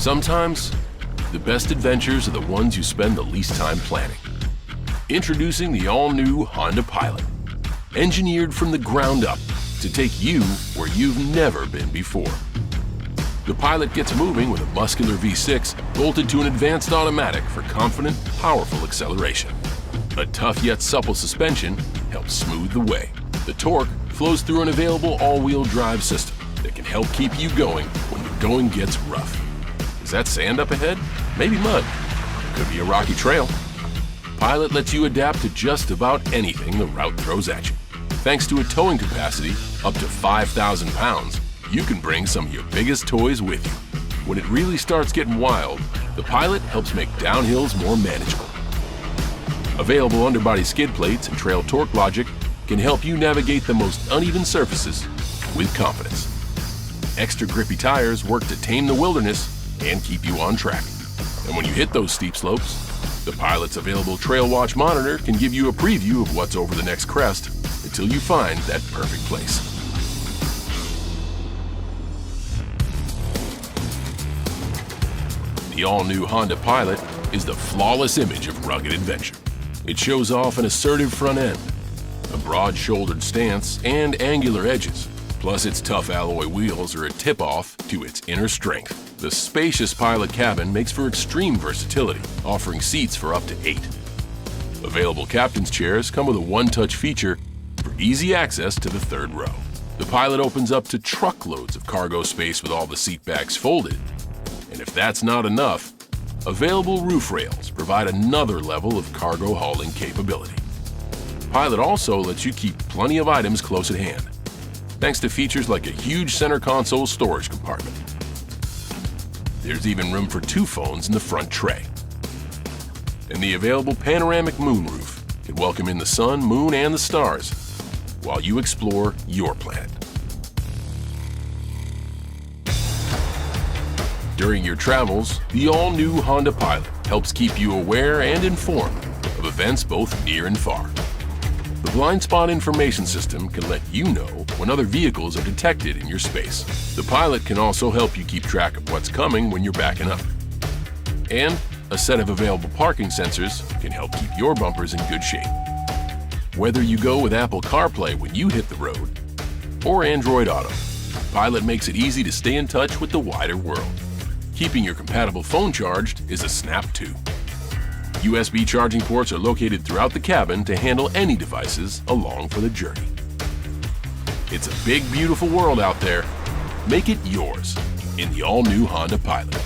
Sometimes, the best adventures are the ones you spend the least time planning. Introducing the all-new Honda Pilot, engineered from the ground up to take you where you've never been before. The Pilot gets moving with a muscular V6 bolted to an advanced automatic for confident, powerful acceleration. A tough yet supple suspension helps smooth the way. The torque flows through an available all-wheel drive system that can help keep you going when the going gets rough. Is that sand up ahead? Maybe mud. Could be a rocky trail. Pilot lets you adapt to just about anything the route throws at you. Thanks to a towing capacity up to 5,000 pounds, you can bring some of your biggest toys with you. When it really starts getting wild, the Pilot helps make downhills more manageable. Available underbody skid plates and trail torque logic can help you navigate the most uneven surfaces with confidence. Extra grippy tires work to tame the wilderness and keep you on track. And when you hit those steep slopes, the Pilot's available Trail Watch monitor can give you a preview of what's over the next crest until you find that perfect place. The all-new Honda Pilot is the flawless image of rugged adventure. It shows off an assertive front end, a broad-shouldered stance, and angular edges. Plus, its tough alloy wheels are a tip-off to its inner strength. The spacious Pilot cabin makes for extreme versatility, offering seats for up to 8. Available captain's chairs come with a one-touch feature for easy access to the third row. The Pilot opens up to truckloads of cargo space with all the seat backs folded. And if that's not enough, available roof rails provide another level of cargo hauling capability. Pilot also lets you keep plenty of items close at hand, thanks to features like a huge center console storage compartment. There's even room for 2 phones in the front tray. And the available panoramic moonroof can welcome in the sun, moon, and the stars while you explore your planet. During your travels, the all-new Honda Pilot helps keep you aware and informed of events both near and far. The blind spot information system can let you know when other vehicles are detected in your space. The Pilot can also help you keep track of what's coming when you're backing up. And a set of available parking sensors can help keep your bumpers in good shape. Whether you go with Apple CarPlay when you hit the road or Android Auto, Pilot makes it easy to stay in touch with the wider world. Keeping your compatible phone charged is a snap too. USB charging ports are located throughout the cabin to handle any devices along for the journey. It's a big, beautiful world out there. Make it yours in the all-new Honda Pilot.